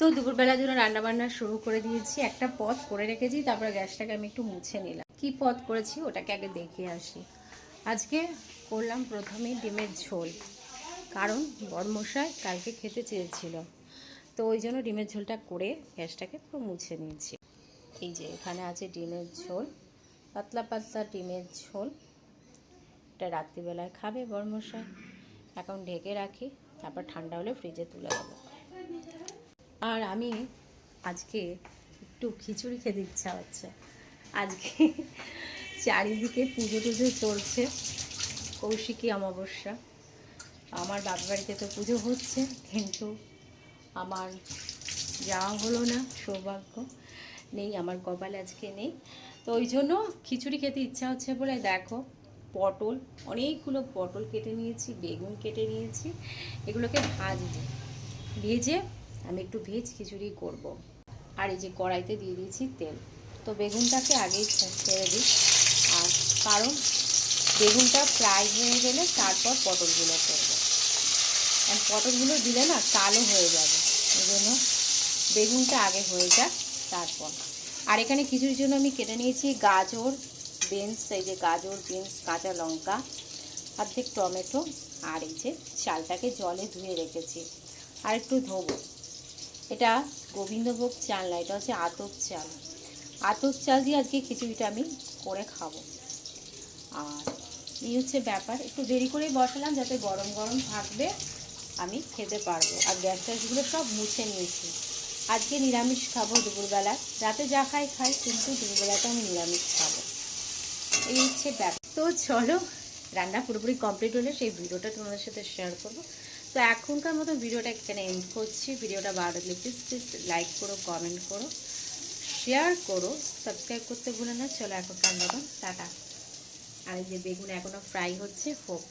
তো দুপুরবেলার জন্য রান্নাবান্না শুরু করে দিয়েছি। একটা পদ করে রেখেছি, তারপরে গ্যাসটাকে আমি একটু মুছে নিলাম। কি পদ করেছি ওটাকে আগে দেখে আসি। আজকে করলাম প্রথমে ডিমের ঝোল, কারণ বড়মশাই কালকে খেতে চেয়েছিল, তো ওই জন্য ডিমের ঝোলটা করে গ্যাসটাকে পুরো মুছে নিয়েছি। এই যে এখানে আছে ডিমের ঝোল, পাতলা পাতলা ডিমের ঝোল। এটা রাত্রিবেলায় খাবে বড়মশাই। এখন ঢেকে রাখি, তারপর ঠান্ডা হলে ফ্রিজে তুলে দেবো। আর আমি আজকে একটু খিচুড়ি খেতে ইচ্ছা হচ্ছে। আজকে চারিদিকে পুজো টুজো চলছে, কৌশিকী অমাবস্যা। আমার বাবার বাড়িতে তো পুজো হচ্ছে, কিন্তু আমার যাওয়া হলো না, সৌভাগ্য নেই, আমার কপালে আজকে নেই। তো ওই জন্য খিচুড়ি খেতে ইচ্ছা হচ্ছে বলে দেখো, পটল, অনেকগুলো পটল কেটে নিয়েছি, বেগুন কেটে নিয়েছি, এগুলোকে ভাজবো। ভেজে আমি একটু ভেজ খিচুড়ি করব। আর এই যে কড়াইতে দিয়ে দিয়েছি তেল। তো বেগুনটাকে আগেই ছেড়ে দিই, আর কারণ বেগুনটা ফ্রাই হয়ে গেলে তারপর পটলগুলো করবো। আর পটলগুলো দিলে না কালো হয়ে যাবে, ওই জন্য বেগুনটা আগে হয়ে যাক তারপর। আর এখানে খিচুড়ির জন্য আমি কেটে নিয়েছি গাজর, বিনস, এই যে গাজর, বিনস, কাঁচা লঙ্কা, অর্ধেক টমেটো, আর এই যে চালটাকে জলে ধুয়ে রেখেছি। আর একটু ধোবো। এটা গোবিন্দভোগ চাল না, এটা হচ্ছে আতপ চাল। আতপ চাল দিয়ে আজকে খিচুড়িটা আমি করে খাবো। আর এই হচ্ছে ব্যাপার, একটু দেরি করেই বসালাম যাতে গরম গরম থাকবে, আমি খেতে পারবো। আর গ্যাস ট্যাসগুলো সব মুছে নিয়েছি। আজকে নিরামিষ খাবো দুপুরবেলা, রাতে যা খাই খাই, কিন্তু দুপুরবেলাটা আমি নিরামিষ খাবো। এই হচ্ছে ব্যাপার। তো চলো, রান্না পুরোপুরি কমপ্লিট হলে সেই ভিডিওটা তোমাদের সাথে শেয়ার করবো। তো এখনকার মতো ভিডিওটা এখানে এন্ড করছি। ভিডিওটা ভালো লাগলে প্লিজ লাইক করো, কমেন্ট করো, শেয়ার করো, সাবস্ক্রাইব করতে ভুলো না। চলো এখনকার মতো টাটা। আর এই যে বেগুন এখনও ফ্রাই হচ্ছে, হোক।